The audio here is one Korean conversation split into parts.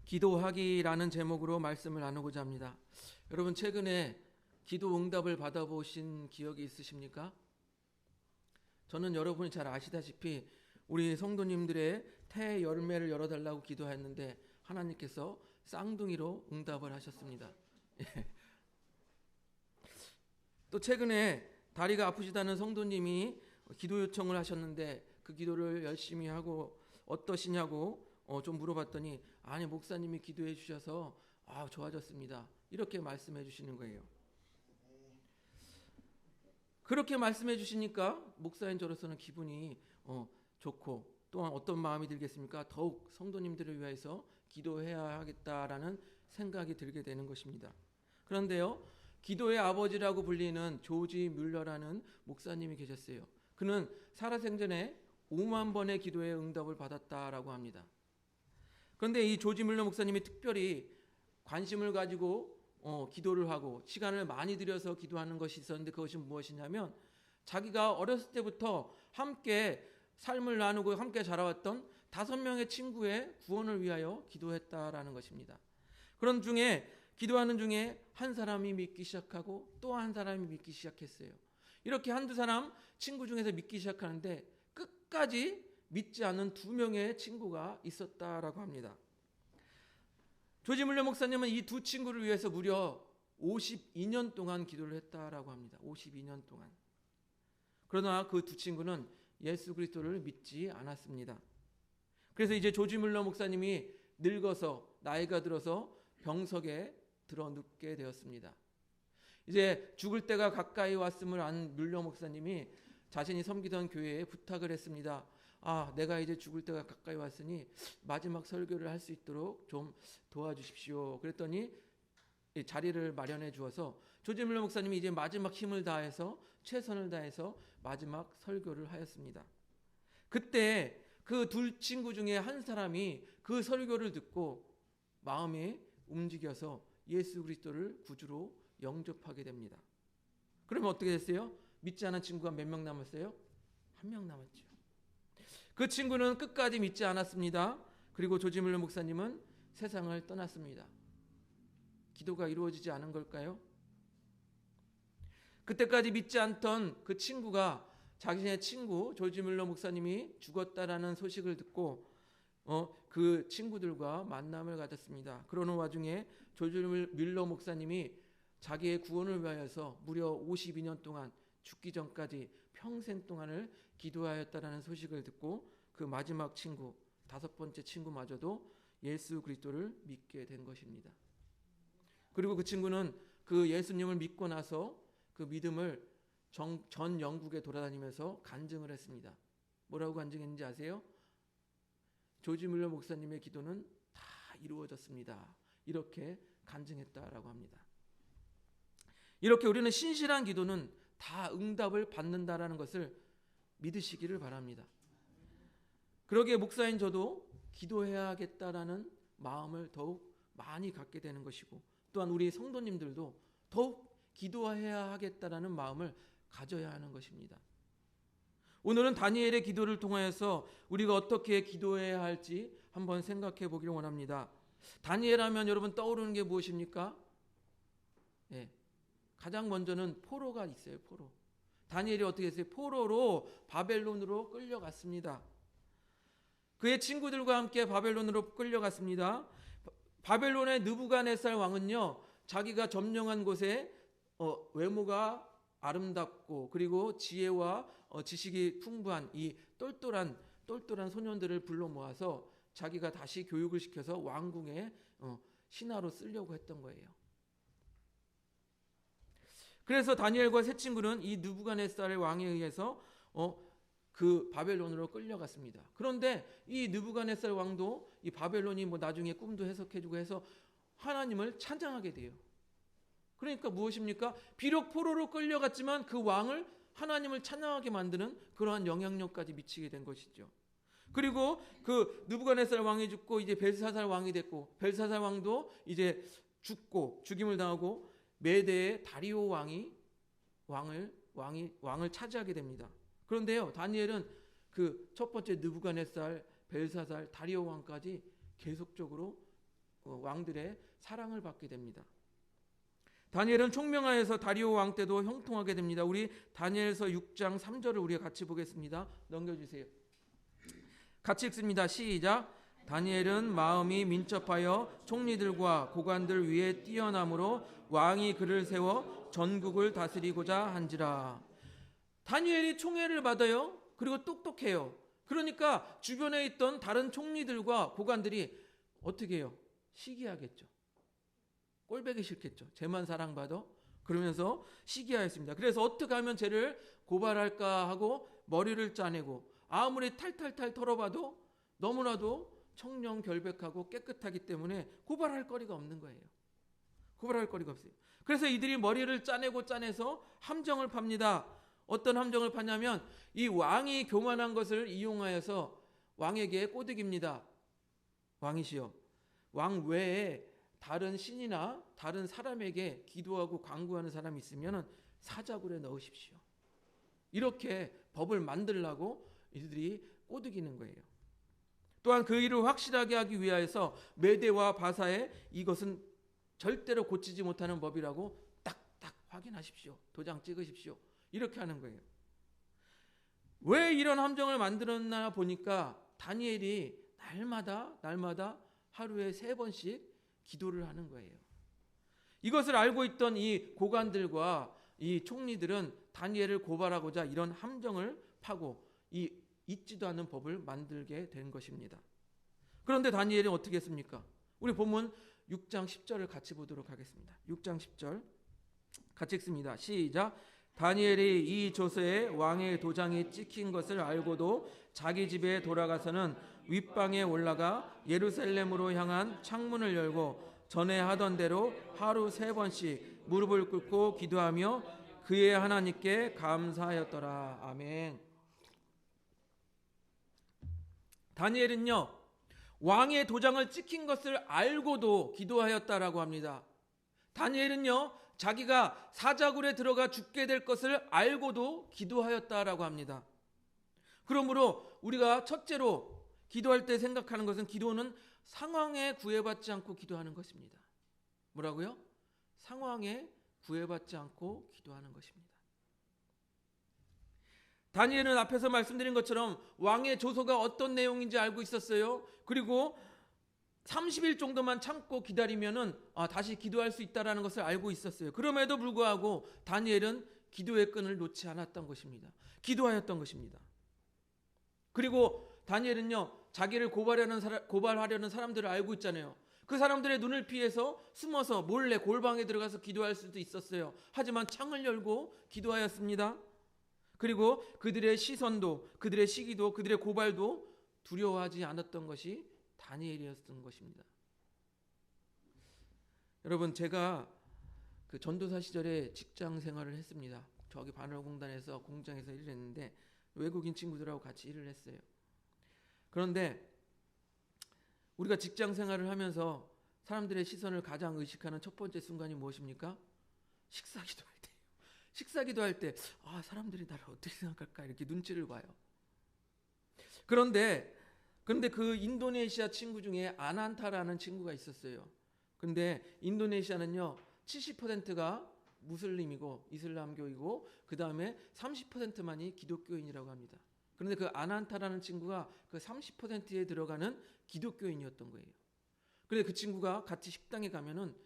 기도하기라는 제목으로 말씀을 나누고자 합니다. 여러분, 최근에 기도 응답을 받아보신 기억이 있으십니까? 저는 여러분이 잘 아시다시피 우리 성도님들의 태 열매를 열어달라고 기도했는데 하나님께서 쌍둥이로 응답을 하셨습니다. 또 최근에 다리가 아프시다는 성도님이 기도 요청을 하셨는데 그 기도를 열심히 하고 어떠시냐고 좀 물어봤더니 아니, 목사님이 기도해 주셔서 좋아졌습니다, 이렇게 말씀해 주시는 거예요. 그렇게 말씀해 주시니까 목사인 저로서는 기분이 좋고, 또한 어떤 마음이 들겠습니까? 더욱 성도님들을 위해서 기도해야 하겠다라는 생각이 들게 되는 것입니다. 그런데요, 기도의 아버지라고 불리는 조지 뮬러라는 목사님이 계셨어요. 그는 살아생전에 5만 번의 기도의 응답을 받았다라고 합니다. 그런데 이 조지 뮬러 목사님이 특별히 관심을 가지고 기도를 하고 시간을 많이 들여서 기도하는 것이 있었는데, 그것이 무엇이냐면 자기가 어렸을 때부터 함께 삶을 나누고 함께 자라왔던 5명의 친구의 구원을 위하여 기도했다라는 것입니다. 그런 중에 기도하는 중에 한 사람이 믿기 시작하고 또 한 사람이 믿기 시작했어요. 이렇게 한두 사람 친구 중에서 믿기 시작하는데 끝까지 믿지 않는 2명의 친구가 있었다라고 합니다. 조지 뮬러 목사님은 이 두 친구를 위해서 무려 52년 동안 기도를 했다라고 합니다. 52년 동안. 그러나 그 두 친구는 예수 그리스도를 믿지 않았습니다. 그래서 이제 조지 뮬러 목사님이 늙어서 나이가 들어서 병석에 들어 눕게 되었습니다. 이제 죽을 때가 가까이 왔음을 안 뮬러 목사님이 자신이 섬기던 교회에 부탁을 했습니다. 내가 이제 죽을 때가 가까이 왔으니 마지막 설교를 할 수 있도록 좀 도와주십시오. 그랬더니 자리를 마련해 주어서 조지 뮬러 목사님이 이제 마지막 힘을 다해서 최선을 다해서 마지막 설교를 하였습니다. 그때 그 두 친구 중에 한 사람이 그 설교를 듣고 마음이 움직여서 예수 그리스도를 구주로 영접하게 됩니다. 그러면 어떻게 됐어요? 믿지 않은 친구가 몇 명 남았어요? 1명 남았죠. 그 친구는 끝까지 믿지 않았습니다. 그리고 조지 뮬러 목사님은 세상을 떠났습니다. 기도가 이루어지지 않은 걸까요? 그때까지 믿지 않던 그 친구가 자신의 친구 조지 뮬러 목사님이 죽었다라는 소식을 듣고 그 친구들과 만남을 가졌습니다. 그러는 와중에 조지 뮬러 목사님이 자기의 구원을 위하여서 무려 52년 동안 죽기 전까지 평생 동안을 기도하였다라는 소식을 듣고 그 마지막 친구, 5번째 친구마저도 예수 그리스도를 믿게 된 것입니다. 그리고 그 친구는 그 예수님을 믿고 나서 그 믿음을 전 영국에 돌아다니면서 간증을 했습니다. 뭐라고 간증했는지 아세요? 조지 뮬러 목사님의 기도는 다 이루어졌습니다, 이렇게 간증했다라고 합니다. 이렇게 우리는 신실한 기도는 다 응답을 받는다라는 것을 믿으시기를 바랍니다. 그러기에 목사인 저도 기도해야겠다라는 마음을 더욱 많이 갖게 되는 것이고, 또한 우리 성도님들도 더욱 기도해야 하겠다라는 마음을 가져야 하는 것입니다. 오늘은 다니엘의 기도를 통하여서 우리가 어떻게 기도해야 할지 한번 생각해 보기를 원합니다. 다니엘 하면 여러분 떠오르는 게 무엇입니까? 가장 먼저는 포로가 있어요. 포로. 다니엘이 어떻게 했어요? 포로로 바벨론으로 끌려갔습니다. 그의 친구들과 함께 바벨론으로 끌려갔습니다. 바벨론의 느부갓네살 왕은요, 자기가 점령한 곳에 외모가 아름답고 그리고 지혜와 지식이 풍부한 이 똘똘한 소년들을 불러 모아서 자기가 다시 교육을 시켜서 왕궁의 신하로 쓰려고 했던 거예요. 그래서 다니엘과 세 친구는 이 느부갓네살 왕에 의해서 그 바벨론으로 끌려갔습니다. 그런데 이 느부갓네살 왕도 이 바벨론이 나중에 꿈도 해석해주고 해서 하나님을 찬양하게 돼요. 그러니까 무엇입니까? 비록 포로로 끌려갔지만 그 왕을 하나님을 찬양하게 만드는 그러한 영향력까지 미치게 된 것이죠. 그리고 그 느부갓네살 왕이 죽고 이제 벨사살 왕이 됐고, 벨사살 왕도 이제 죽고 죽임을 당하고 메대의 다리오 왕이 왕을 왕을 차지하게 됩니다. 그런데요, 다니엘은 그 첫 번째 느부갓네살, 벨사살, 다리오 왕까지 계속적으로 왕들의 사랑을 받게 됩니다. 다니엘은 총명하여서 다리오 왕 때도 형통하게 됩니다. 우리 다니엘서 6장 3절을 우리가 같이 보겠습니다. 넘겨주세요. 같이 읽습니다. 시작. 다니엘은 마음이 민첩하여 총리들과 고관들 위에 뛰어남으로 왕이 그를 세워 전국을 다스리고자 한지라. 다니엘이 총애를 받아요. 그리고 똑똑해요. 그러니까 주변에 있던 다른 총리들과 고관들이 어떻게 해요? 시기하겠죠. 꼴보기 싫겠죠. 쟤만 사랑받아? 그러면서 시기하였습니다. 그래서 어떻게 하면 쟤를 고발할까 하고 머리를 짜내고 아무리 탈탈탈 털어봐도 너무나도 청렴결백하고 깨끗하기 때문에 고발할 거리가 없는 거예요. 고발할 거리가 없어요. 그래서 이들이 머리를 짜내서 함정을 팝니다. 어떤 함정을 파냐면 이 왕이 교만한 것을 이용하여서 왕에게 꼬드깁니다. 왕이시여, 왕 외에 다른 신이나 다른 사람에게 기도하고 간구하는 사람이 있으면 사자굴에 넣으십시오. 이렇게 법을 만들라고 이들이 꼬드기는 거예요. 또한 그 일을 확실하게 하기 위하여서 메대와 바사에 이것은 절대로 고치지 못하는 법이라고 딱딱 확인하십시오. 도장 찍으십시오. 이렇게 하는 거예요. 왜 이런 함정을 만들었나 보니까 다니엘이 날마다 하루에 3번씩 기도를 하는 거예요. 이것을 알고 있던 이 고관들과 이 총리들은 다니엘을 고발하고자 이런 함정을 파고 이 있지도 않은 법을 만들게 된 것입니다. 그런데 다니엘이 어떻게 했습니까? 우리 본문 6장 10절을 같이 보도록 하겠습니다. 6장 10절 같이 읽습니다. 시작. 다니엘이 이 조서에 왕의 도장이 찍힌 것을 알고도 자기 집에 돌아가서는 윗방에 올라가 예루살렘으로 향한 창문을 열고 전에 하던 대로 하루 3번씩 무릎을 꿇고 기도하며 그의 하나님께 감사하였더라. 아멘. 다니엘은요, 왕의 도장을 찍힌 것을 알고도 기도하였다라고 합니다. 다니엘은요, 자기가 사자굴에 들어가 죽게 될 것을 알고도 기도하였다라고 합니다. 그러므로 우리가 첫째로 기도할 때 생각하는 것은 기도는 상황에 구애받지 않고 기도하는 것입니다. 뭐라고요? 상황에 구애받지 않고 기도하는 것입니다. 다니엘은 앞에서 말씀드린 것처럼 왕의 조서가 어떤 내용인지 알고 있었어요. 그리고 30일 정도만 참고 기다리면은 다시 기도할 수 있다라는 것을 알고 있었어요. 그럼에도 불구하고 다니엘은 기도의 끈을 놓지 않았던 것입니다. 기도하였던 것입니다. 그리고 다니엘은요, 자기를 고발하려는 사람들을 알고 있잖아요. 그 사람들의 눈을 피해서 숨어서 몰래 골방에 들어가서 기도할 수도 있었어요. 하지만 창을 열고 기도하였습니다. 그리고 그들의 시선도, 그들의 시기도, 그들의 고발도 두려워하지 않았던 것이 다니엘이었던 것입니다. 여러분, 제가 그 전도사 시절에 직장 생활을 했습니다. 저기 반월공단에서 공장에서 일을 했는데 외국인 친구들하고 같이 일을 했어요. 그런데 우리가 직장 생활을 하면서 사람들의 시선을 가장 의식하는 첫 번째 순간이 무엇입니까? 식사기도할 때. 식사기도할 때 사람들이 나를 어떻게 생각할까 이렇게 눈치를 봐요. 그런데 그 인도네시아 친구 중에 아난타라는 친구가 있었어요. 근데 인도네시아는요, 70%가 무슬림이고 이슬람교이고 그 다음에 30%만이 기독교인이라고 합니다. 그런데 그 아난타라는 친구가 그 30%에 들어가는 기독교인이었던 거예요. 그런데 그 친구가 같이 식당에 가면은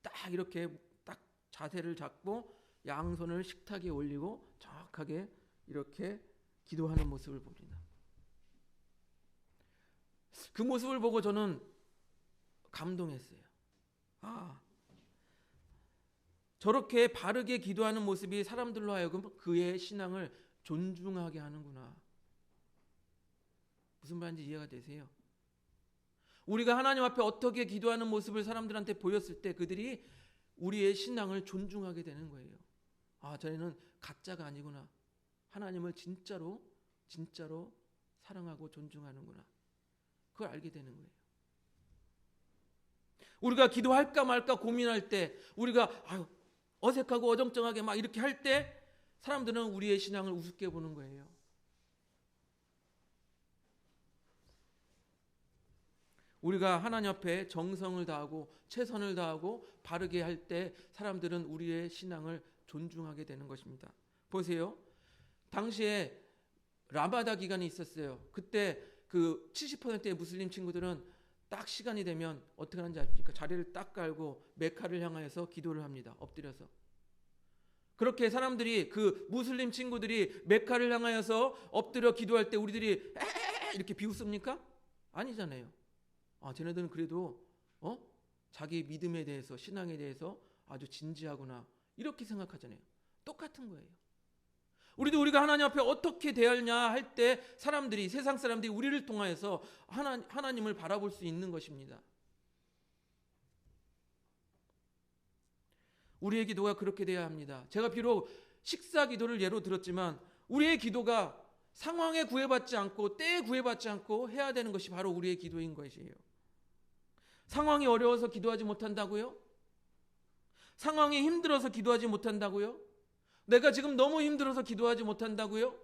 딱 이렇게 딱 자세를 잡고 양손을 식탁에 올리고 정확하게 이렇게 기도하는 모습을 봅니다. 그 모습을 보고 저는 감동했어요. 저렇게 바르게 기도하는 모습이 사람들로 하여금 그의 신앙을 존중하게 하는구나. 무슨 말인지 이해가 되세요? 우리가 하나님 앞에 어떻게 기도하는 모습을 사람들한테 보였을 때 그들이 우리의 신앙을 존중하게 되는 거예요. 저희는 가짜가 아니구나. 하나님을 진짜로 사랑하고 존중하는구나. 그걸 알게 되는 거예요. 우리가 기도할까 말까 고민할 때, 우리가 어색하고 어정쩡하게 막 이렇게 할 때 사람들은 우리의 신앙을 우습게 보는 거예요. 우리가 하나님 앞에 정성을 다하고 최선을 다하고 바르게 할 때 사람들은 우리의 신앙을 존중하게 되는 것입니다. 보세요. 당시에 라마다 기간이 있었어요. 그때 그 70%의 무슬림 친구들은 딱 시간이 되면 어떻게 하는지 아십니까? 자리를 딱 깔고 메카를 향하여서 기도를 합니다. 엎드려서. 그렇게 사람들이, 그 무슬림 친구들이 메카를 향하여서 엎드려 기도할 때 우리들이 이렇게 비웃습니까? 아니잖아요. 쟤네들은 그래도 자기 믿음에 대해서, 신앙에 대해서 아주 진지하구나, 이렇게 생각하잖아요. 똑같은 거예요. 우리가 하나님 앞에 어떻게 대하냐 할 때 사람들이, 세상 사람들이 우리를 통하여서 하나님을 바라볼 수 있는 것입니다. 우리의 기도가 그렇게 돼야 합니다. 제가 비록 식사 기도를 예로 들었지만 우리의 기도가 상황에 구애받지 않고 때에 구애받지 않고 해야 되는 것이 바로 우리의 기도인 것이에요. 상황이 어려워서 기도하지 못한다고요? 상황이 힘들어서 기도하지 못한다고요? 내가 지금 너무 힘들어서 기도하지 못한다고요?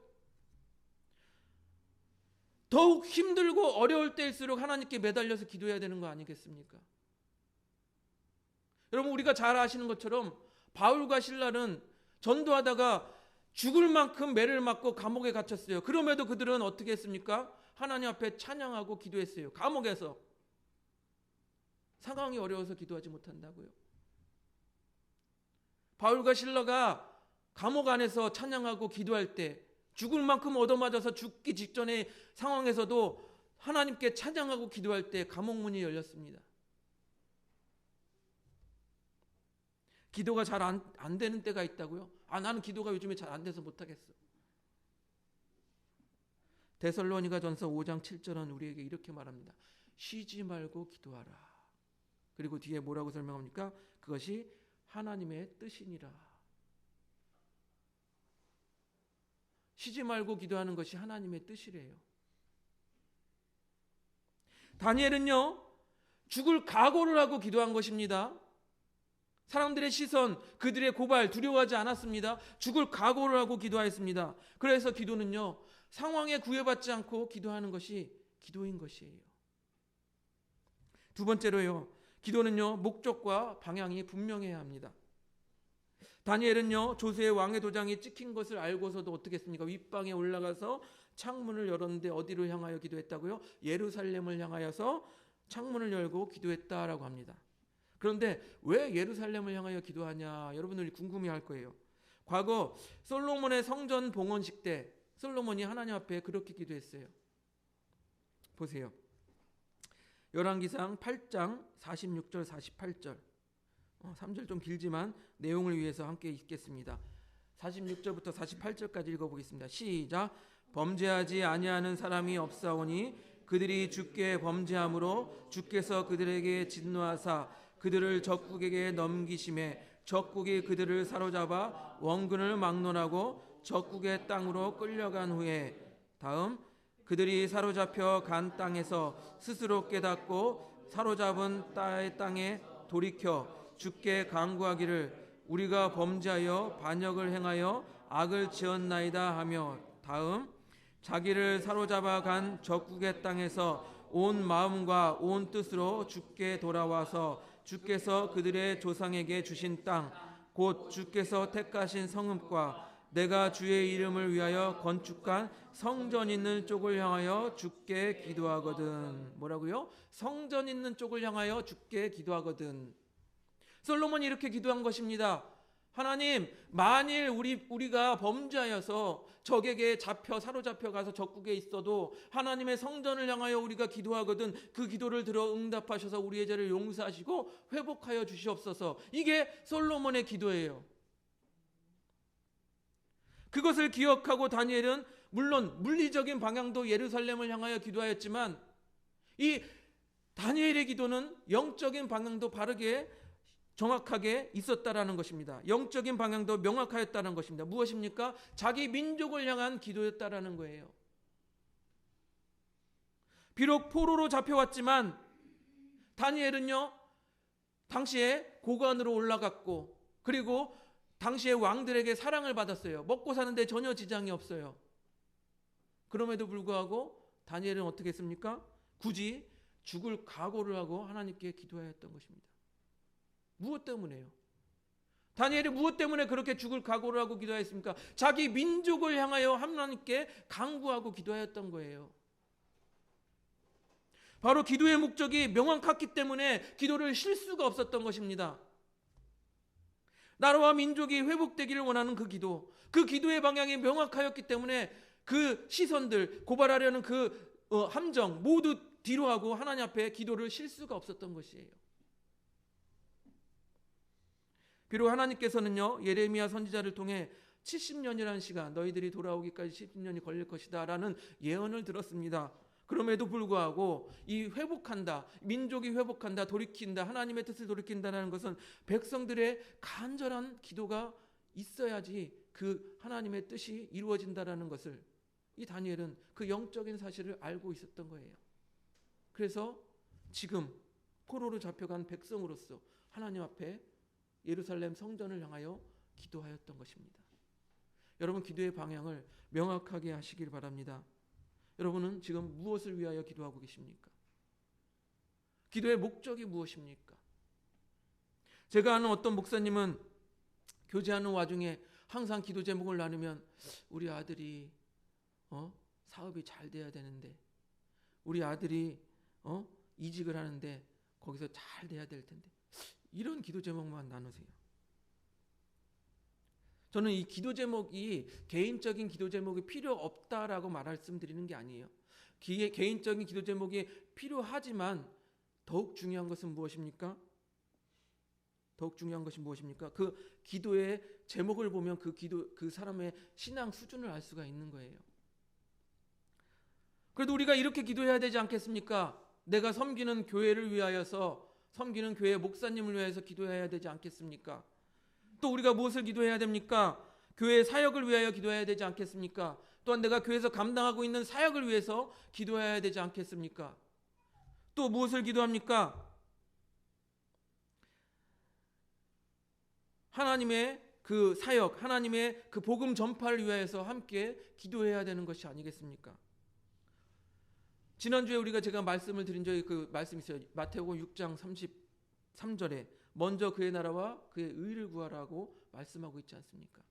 더욱 힘들고 어려울 때일수록 하나님께 매달려서 기도해야 되는 거 아니겠습니까? 여러분, 우리가 잘 아시는 것처럼 바울과 실라는 전도하다가 죽을 만큼 매를 맞고 감옥에 갇혔어요. 그럼에도 그들은 어떻게 했습니까? 하나님 앞에 찬양하고 기도했어요. 감옥에서. 상황이 어려워서 기도하지 못한다고요? 바울과 실라가 감옥 안에서 찬양하고 기도할 때 죽을 만큼 얻어맞아서 죽기 직전의 상황에서도 하나님께 찬양하고 기도할 때 감옥 문이 열렸습니다. 기도가 잘 안 되는 때가 있다고요? 나는 기도가 요즘에 잘 안 돼서 못하겠어. 데살로니가전서 5장 7절은 우리에게 이렇게 말합니다. 쉬지 말고 기도하라. 그리고 뒤에 뭐라고 설명합니까? 그것이 하나님의 뜻이니라. 쉬지 말고 기도하는 것이 하나님의 뜻이래요. 다니엘은요, 죽을 각오를 하고 기도한 것입니다. 사람들의 시선, 그들의 고발 두려워하지 않았습니다. 죽을 각오를 하고 기도하였습니다. 그래서 기도는요, 상황에 구애받지 않고 기도하는 것이 기도인 것이에요. 두 번째로요, 기도는요, 목적과 방향이 분명해야 합니다. 다니엘은요, 조세의 왕의 도장이 찍힌 것을 알고서도 어떻게 했습니까? 윗방에 올라가서 창문을 열었는데 어디로 향하여 기도했다고요? 예루살렘을 향하여서 창문을 열고 기도했다라고 합니다. 그런데 왜 예루살렘을 향하여 기도하냐? 여러분들이 궁금해할 거예요. 과거 솔로몬의 성전 봉헌식 때 솔로몬이 하나님 앞에 그렇게 기도했어요. 보세요. 열왕기상 8장 46절 48절 3절 좀 길지만 내용을 위해서 함께 읽겠습니다. 46절부터 48절까지 읽어보겠습니다. 시작. 범죄하지 아니하는 사람이 없사오니 그들이 주께 범죄함으로 주께서 그들에게 진노하사 그들을 적국에게 넘기심에 적국이 그들을 사로잡아 원근을 막론하고 적국의 땅으로 끌려간 후에 다음 그들이 사로잡혀 간 땅에서 스스로 깨닫고 사로잡은 땅에 돌이켜 주께 간구하기를 우리가 범죄하여 반역을 행하여 악을 지었나이다 하며 다음 자기를 사로잡아 간 적국의 땅에서 온 마음과 온 뜻으로 주께 돌아와서 주께서 그들의 조상에게 주신 땅 곧 주께서 택하신 성읍과 내가 주의 이름을 위하여 건축한 성전 있는 쪽을 향하여 주께 기도하거든. 뭐라고요? 성전 있는 쪽을 향하여 주께 기도하거든. 솔로몬이 이렇게 기도한 것입니다. 하나님, 만일 우리가 범죄하여서 적에게 사로잡혀 가서 적국에 있어도 하나님의 성전을 향하여 우리가 기도하거든 그 기도를 들어 응답하셔서 우리의 죄를 용서하시고 회복하여 주시옵소서. 이게 솔로몬의 기도예요. 그것을 기억하고 다니엘은 물론 물리적인 방향도 예루살렘을 향하여 기도하였지만 이 다니엘의 기도는 영적인 방향도 바르게 정확하게 있었다라는 것입니다. 영적인 방향도 명확하였다는 것입니다. 무엇입니까? 자기 민족을 향한 기도였다라는 거예요. 비록 포로로 잡혀왔지만 다니엘은요, 당시에 고관으로 올라갔고 그리고 당시의 왕들에게 사랑을 받았어요. 먹고 사는데 전혀 지장이 없어요. 그럼에도 불구하고 다니엘은 어떻게 했습니까? 굳이 죽을 각오를 하고 하나님께 기도하였던 것입니다. 무엇 때문에요? 다니엘이 무엇 때문에 그렇게 죽을 각오를 하고 기도하였습니까? 자기 민족을 향하여 하나님께 간구하고 기도하였던 거예요. 바로 기도의 목적이 명확했기 때문에 기도를 쉴 수가 없었던 것입니다. 나라와 민족이 회복되기를 원하는 그 기도의 방향이 명확하였기 때문에 그 시선들, 고발하려는 그 함정 모두 뒤로 하고 하나님 앞에 기도를 쉴 수가 없었던 것이에요. 비록 하나님께서는요, 예레미야 선지자를 통해 70년이라는 시간, 너희들이 돌아오기까지 70년이 걸릴 것이다 라는 예언을 들었습니다. 그럼에도 불구하고 이 회복한다, 민족이 회복한다, 돌이킨다, 하나님의 뜻을 돌이킨다는 것은 백성들의 간절한 기도가 있어야지 그 하나님의 뜻이 이루어진다라는 것을 이 다니엘은 그 영적인 사실을 알고 있었던 거예요. 그래서 지금 포로로 잡혀간 백성으로서 하나님 앞에 예루살렘 성전을 향하여 기도하였던 것입니다. 여러분, 기도의 방향을 명확하게 하시길 바랍니다. 여러분은 지금 무엇을 위하여 기도하고 계십니까? 기도의 목적이 무엇입니까? 제가 아는 어떤 목사님은 교제하는 와중에 항상 기도 제목을 나누면 우리 아들이 사업이 잘 돼야 되는데, 우리 아들이 이직을 하는데 거기서 잘 돼야 될 텐데, 이런 기도 제목만 나누세요. 저는 이 기도 제목이 개인적인 기도 제목이 필요 없다라고 말씀드리는 게 아니에요. 개인적인 기도 제목이 필요하지만 더욱 중요한 것은 무엇입니까? 그 기도의 제목을 보면 그 사람의 신앙 수준을 알 수가 있는 거예요. 그래도 우리가 이렇게 기도해야 되지 않겠습니까? 내가 섬기는 교회를 위하여서, 섬기는 교회 목사님을 위해서 기도해야 되지 않겠습니까? 또 우리가 무엇을 기도해야 됩니까? 교회 사역을 위하여 기도해야 되지 않겠습니까? 또한 내가 교회에서 감당하고 있는 사역을 위해서 기도해야 되지 않겠습니까? 또 무엇을 기도합니까? 하나님의 그 사역, 하나님의 그 복음 전파를 위하여서 함께 기도해야 되는 것이 아니겠습니까? 지난주에 제가 말씀을 드린 적이 그 말씀이 있어요. 마태복음 6장 33절에 먼저 그의 나라와 그의 의를 구하라고 말씀하고 있지 않습니까?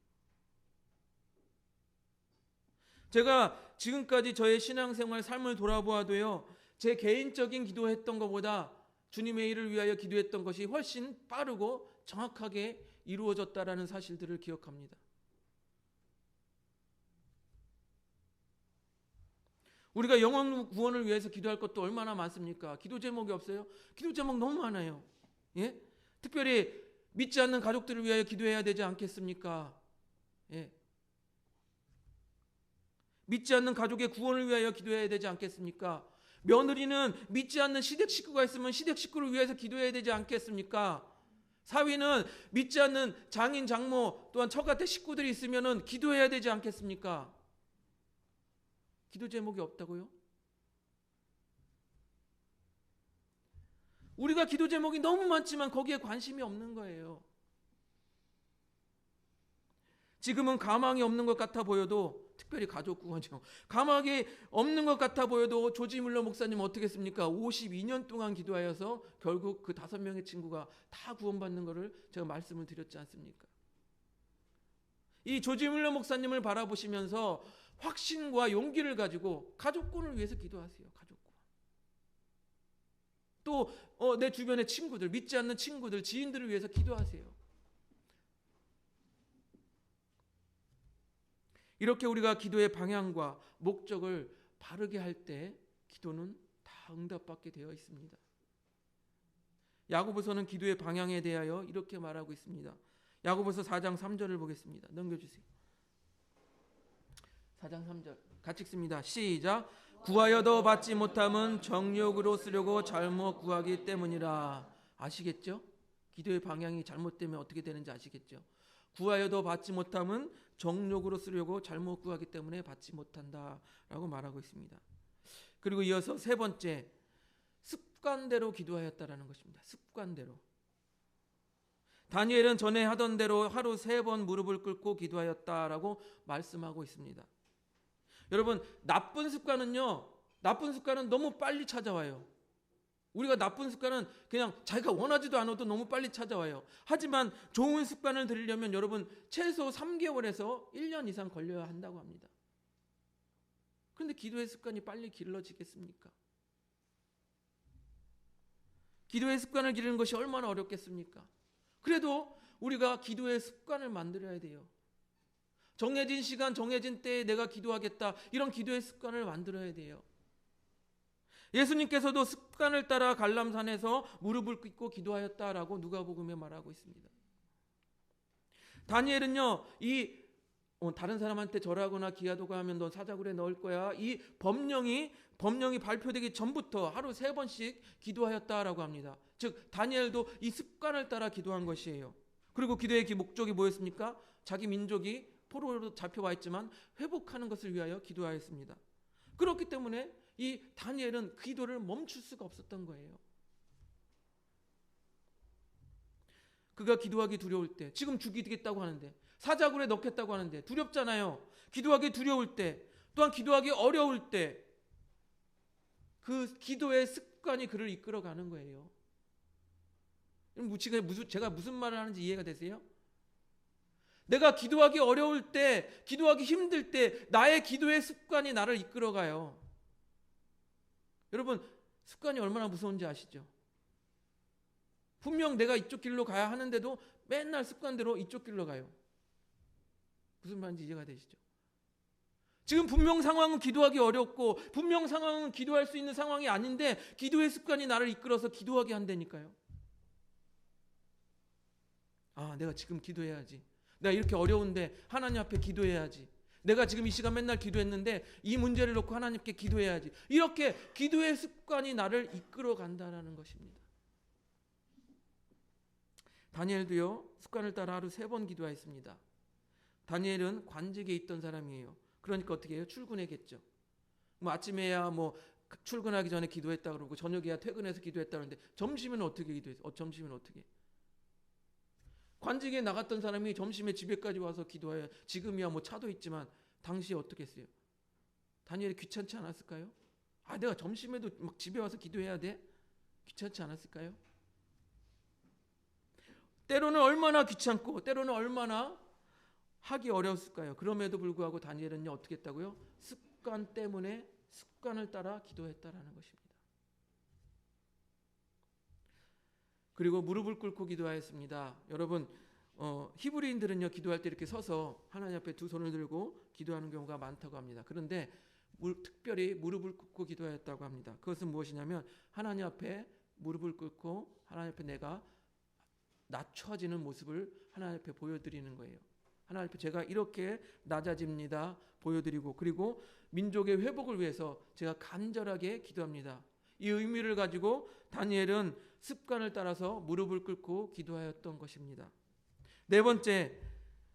제가 지금까지 저의 신앙생활 삶을 돌아보아도요, 제 개인적인 기도했던 것보다 주님의 일을 위하여 기도했던 것이 훨씬 빠르고 정확하게 이루어졌다라는 사실들을 기억합니다. 우리가 영혼 구원을 위해서 기도할 것도 얼마나 많습니까? 기도 제목이 없어요? 기도 제목 너무 많아요. 예? 특별히 믿지 않는 가족들을 위하여 기도해야 되지 않겠습니까? 예. 믿지 않는 가족의 구원을 위하여 기도해야 되지 않겠습니까? 며느리는 믿지 않는 시댁 식구가 있으면 시댁 식구를 위해서 기도해야 되지 않겠습니까? 사위는 믿지 않는 장인, 장모 또한 처가댁 식구들이 있으면 기도해야 되지 않겠습니까? 기도 제목이 없다고요? 우리가 기도 제목이 너무 많지만 거기에 관심이 없는 거예요. 지금은 가망이 없는 것 같아 보여도, 특별히 가족 구원이요, 가망이 없는 것 같아 보여도 조지 물러 목사님 어떻게 했습니까? 52년 동안 기도하여서 결국 그 5명의 친구가 다 구원받는 것을 제가 말씀을 드렸지 않습니까? 이 조지 물러 목사님을 바라보시면서 확신과 용기를 가지고 가족구원을 위해서 기도하세요. 가족구원. 또 내 주변의 친구들, 믿지 않는 친구들, 지인들을 위해서 기도하세요. 이렇게 우리가 기도의 방향과 목적을 바르게 할 때 기도는 다 응답받게 되어 있습니다. 야고보서는 기도의 방향에 대하여 이렇게 말하고 있습니다. 야고보서 4장 3절을 보겠습니다. 넘겨주세요. 4장 3절 같이 읽습니다. 시작. 구하여도 받지 못함은 정욕으로 쓰려고 잘못 구하기 때문이라. 아시겠죠? 기도의 방향이 잘못되면 어떻게 되는지 아시겠죠? 구하여도 받지 못함은 정욕으로 쓰려고 잘못 구하기 때문에 받지 못한다라고 말하고 있습니다. 그리고 이어서 세 번째, 습관대로 기도하였다라는 것입니다. 습관대로. 다니엘은 전에 하던 대로 하루 3번 무릎을 꿇고 기도하였다라고 말씀하고 있습니다. 여러분, 나쁜 습관은 너무 빨리 찾아와요. 우리가 나쁜 습관은 그냥 자기가 원하지도 않아도 너무 빨리 찾아와요. 하지만 좋은 습관을 들이려면 여러분 최소 3개월에서 1년 이상 걸려야 한다고 합니다. 그런데 기도의 습관이 빨리 길러지겠습니까? 기도의 습관을 기르는 것이 얼마나 어렵겠습니까? 그래도 우리가 기도의 습관을 만들어야 돼요. 정해진 시간, 정해진 때에 내가 기도하겠다. 이런 기도의 습관을 만들어야 돼요. 예수님께서도 습관을 따라 갈람산에서 무릎을 꿇고 기도하였다라고 누가복음에 말하고 있습니다. 다니엘은요, 다른 사람한테 절하거나 기하도가 하면 넌 사자굴에 넣을 거야. 이 법령이 발표되기 전부터 하루 3번씩 기도하였다라고 합니다. 즉 다니엘도 이 습관을 따라 기도한 것이에요. 그리고 기도의 목적이 뭐였습니까? 자기 민족이 포로로 잡혀와 있지만 회복하는 것을 위하여 기도하였습니다. 그렇기 때문에 이 다니엘은 기도를 멈출 수가 없었던 거예요. 그가 기도하기 두려울 때, 지금 죽이겠다고 하는데, 사자굴에 넣겠다고 하는데 두렵잖아요. 기도하기 두려울 때, 또한 기도하기 어려울 때, 그 기도의 습관이 그를 이끌어가는 거예요. 제가 무슨 말을 하는지 이해가 되세요? 내가 기도하기 어려울 때, 기도하기 힘들 때 나의 기도의 습관이 나를 이끌어가요. 여러분, 습관이 얼마나 무서운지 아시죠? 분명 내가 이쪽 길로 가야 하는데도 맨날 습관대로 이쪽 길로 가요. 무슨 말인지 이해가 되시죠? 지금 분명 상황은 기도하기 어렵고 분명 상황은 기도할 수 있는 상황이 아닌데 기도의 습관이 나를 이끌어서 기도하게 한다니까요. 내가 지금 기도해야지. 내가 이렇게 어려운데 하나님 앞에 기도해야지. 내가 지금 이 시간 맨날 기도했는데 이 문제를 놓고 하나님께 기도해야지. 이렇게 기도의 습관이 나를 이끌어 간다는 것입니다. 다니엘도요, 습관을 따라 하루 3번 기도했습니다. 다니엘은 관직에 있던 사람이에요. 그러니까 어떻게 해요? 출근했겠죠. 아침에야 출근하기 전에 기도했다 그러고 저녁에야 퇴근해서 기도했다 그러는데 점심에는 어떻게 기도했어요? 점심에는 어떻게? 관직에 나갔던 사람이 점심에 집에까지 와서 기도해요. 지금이야 차도 있지만 당시에 어떻게 했어요? 다니엘이 귀찮지 않았을까요? 내가 점심에도 집에 와서 기도해야 돼? 귀찮지 않았을까요? 때로는 얼마나 귀찮고 때로는 얼마나 하기 어려웠을까요? 그럼에도 불구하고 다니엘은요 어떻게 했다고요? 습관 때문에 습관을 따라 기도했다라는 것입니다. 그리고 무릎을 꿇고 기도하였습니다. 여러분, 히브리인들은요 기도할 때 이렇게 서서 하나님 앞에 두 손을 들고 기도하는 경우가 많다고 합니다. 그런데 특별히 무릎을 꿇고 기도하였다고 합니다. 그것은 무엇이냐면 하나님 앞에 무릎을 꿇고 하나님 앞에 내가 낮춰지는 모습을 하나님 앞에 보여드리는 거예요. 하나님 앞에 제가 이렇게 낮아집니다. 보여드리고 그리고 민족의 회복을 위해서 제가 간절하게 기도합니다. 이 의미를 가지고 다니엘은 습관을 따라서 무릎을 꿇고 기도하였던 것입니다. 4번째,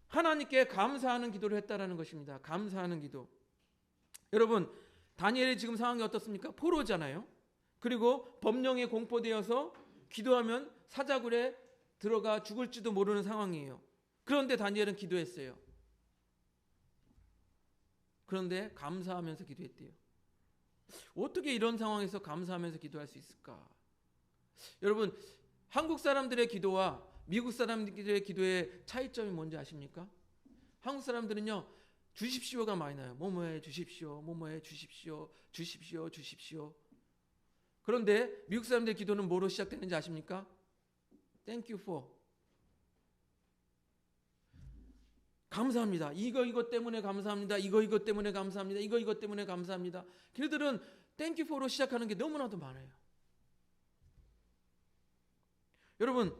하나님께 감사하는 기도를 했다라는 것입니다. 감사하는 기도. 여러분, 다니엘의 지금 상황이 어떻습니까? 포로잖아요. 그리고 법령에 공포되어서 기도하면 사자굴에 들어가 죽을지도 모르는 상황이에요. 그런데 다니엘은 기도했어요. 그런데 감사하면서 기도했대요. 어떻게 이런 상황에서 감사하면서 기도할 수 있을까? 여러분, 한국 사람들의 기도와 미국 사람들의 기도의 차이점이 뭔지 아십니까? 한국 사람들은요 주십시오가 많이 나요. 뭐뭐해 주십시오, 뭐뭐해 주십시오, 주십시오, 주십시오. 그런데 미국 사람들의 기도는 뭐로 시작되는지 아십니까? Thank you for. 감사합니다. 이거 때문에 감사합니다. 이거 때문에 감사합니다. 이거 때문에 감사합니다. 걔들은 Thank you for로 시작하는 게 너무나도 많아요. 여러분,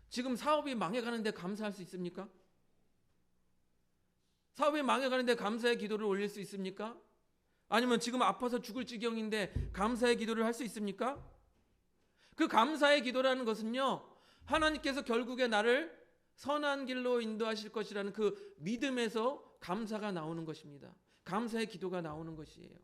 지금 사업이 망해가는데 감사할 수 있습니까? 사업이 망해가는데 감사의 기도를 올릴 수 있습니까? 아니면 지금 아파서 죽을 지경인데 감사의 기도를 할 수 있습니까? 그 감사의 기도라는 것은요, 하나님께서 결국에 나를 선한 길로 인도하실 것이라는 그 믿음에서 감사가 나오는 것입니다. 감사의 기도가 나오는 것이에요.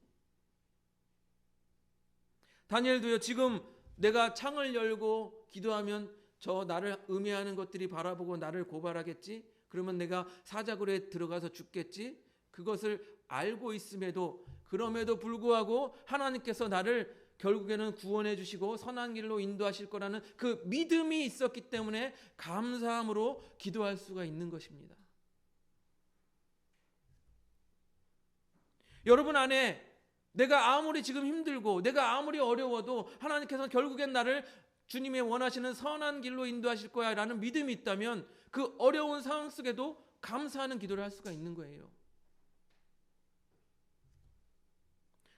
다니엘도요, 지금 내가 창을 열고 기도하면 저 나를 음해하는 것들이 바라보고 나를 고발하겠지? 그러면 내가 사자굴에 들어가서 죽겠지? 그것을 알고 있음에도 그럼에도 불구하고 하나님께서 나를 결국에는 구원해 주시고 선한 길로 인도하실 거라는 그 믿음이 있었기 때문에 감사함으로 기도할 수가 있는 것입니다. 여러분 안에 내가 아무리 지금 힘들고 내가 아무리 어려워도 하나님께서 결국엔 나를 주님의 원하시는 선한 길로 인도하실 거야 라는 믿음이 있다면 그 어려운 상황 속에도 감사하는 기도를 할 수가 있는 거예요.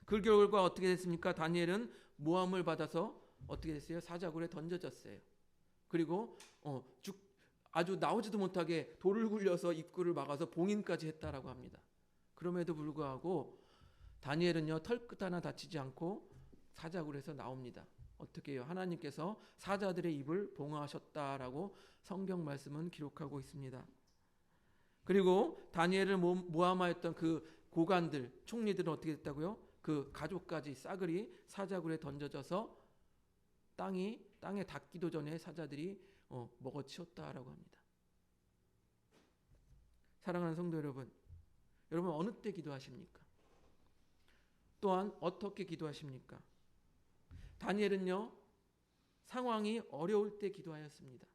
그 결과 어떻게 됐습니까? 다니엘은 모함을 받아서 어떻게 됐어요? 사자굴에 던져졌어요. 그리고 아주 나오지도 못하게 돌을 굴려서 입구를 막아서 봉인까지 했다라고 합니다. 그럼에도 불구하고 다니엘은요 털끝 하나 다치지 않고 사자굴에서 나옵니다. 어떻게 해요? 하나님께서 사자들의 입을 봉하셨다라고 성경 말씀은 기록하고 있습니다. 그리고 다니엘을 모함하였던 그 고관들, 총리들은 어떻게 됐다고요? 그 가족까지 싸그리 사자굴에 던져져서 땅에 닿기도 전에 사자들이 먹어치웠다라고 합니다. 사랑하는 성도 여러분, 여러분 어느 때 기도하십니까? 또한 어떻게 기도하십니까? 다니엘은요 상황이 어려울 때 기도하였습니다.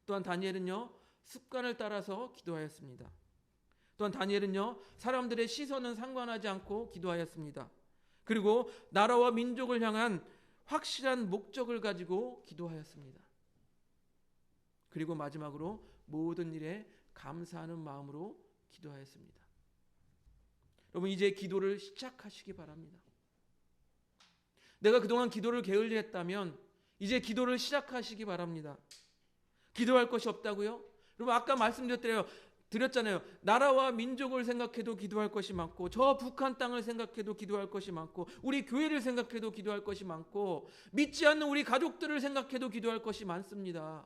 또한 다니엘은요 습관을 따라서 기도하였습니다. 또한 다니엘은요 사람들의 시선은 상관하지 않고 기도하였습니다. 그리고 나라와 민족을 향한 확실한 목적을 가지고 기도하였습니다. 그리고 마지막으로 모든 일에 감사하는 마음으로 기도하였습니다. 여러분 이제 기도를 시작하시기 바랍니다. 내가 그동안 기도를 게을리했다면 이제 기도를 시작하시기 바랍니다. 기도할 것이 없다고요? 여러분 아까 말씀드렸잖아요. 나라와 민족을 생각해도 기도할 것이 많고 저 북한 땅을 생각해도 기도할 것이 많고 우리 교회를 생각해도 기도할 것이 많고 믿지 않는 우리 가족들을 생각해도 기도할 것이 많습니다.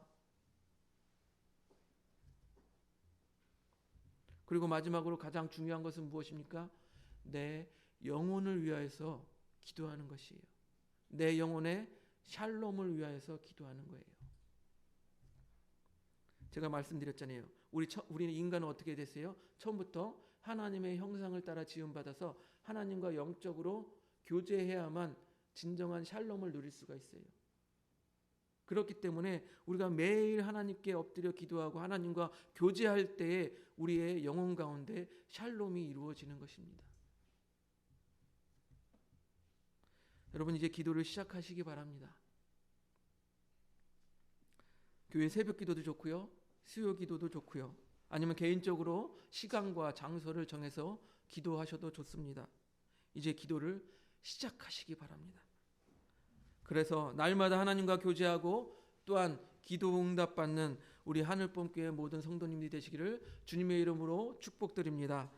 그리고 마지막으로 가장 중요한 것은 무엇입니까? 내 영혼을 위하여서 기도하는 것이에요. 내 영혼의 샬롬을 위하여서 기도하는 거예요. 제가 말씀드렸잖아요. 우리는 인간은 어떻게 됐어요? 처음부터 하나님의 형상을 따라 지음받아서 하나님과 영적으로 교제해야만 진정한 샬롬을 누릴 수가 있어요. 그렇기 때문에 우리가 매일 하나님께 엎드려 기도하고 하나님과 교제할 때에 우리의 영혼 가운데 샬롬이 이루어지는 것입니다. 여러분 이제 기도를 시작하시기 바랍니다. 교회 새벽 기도도 좋고요. 수요 기도도 좋고요. 아니면 개인적으로 시간과 장소를 정해서 기도하셔도 좋습니다. 이제 기도를 시작하시기 바랍니다. 그래서 날마다 하나님과 교제하고 또한 기도 응답받는 우리 하늘봄교회 모든 성도님들이 되시기를 주님의 이름으로 축복드립니다.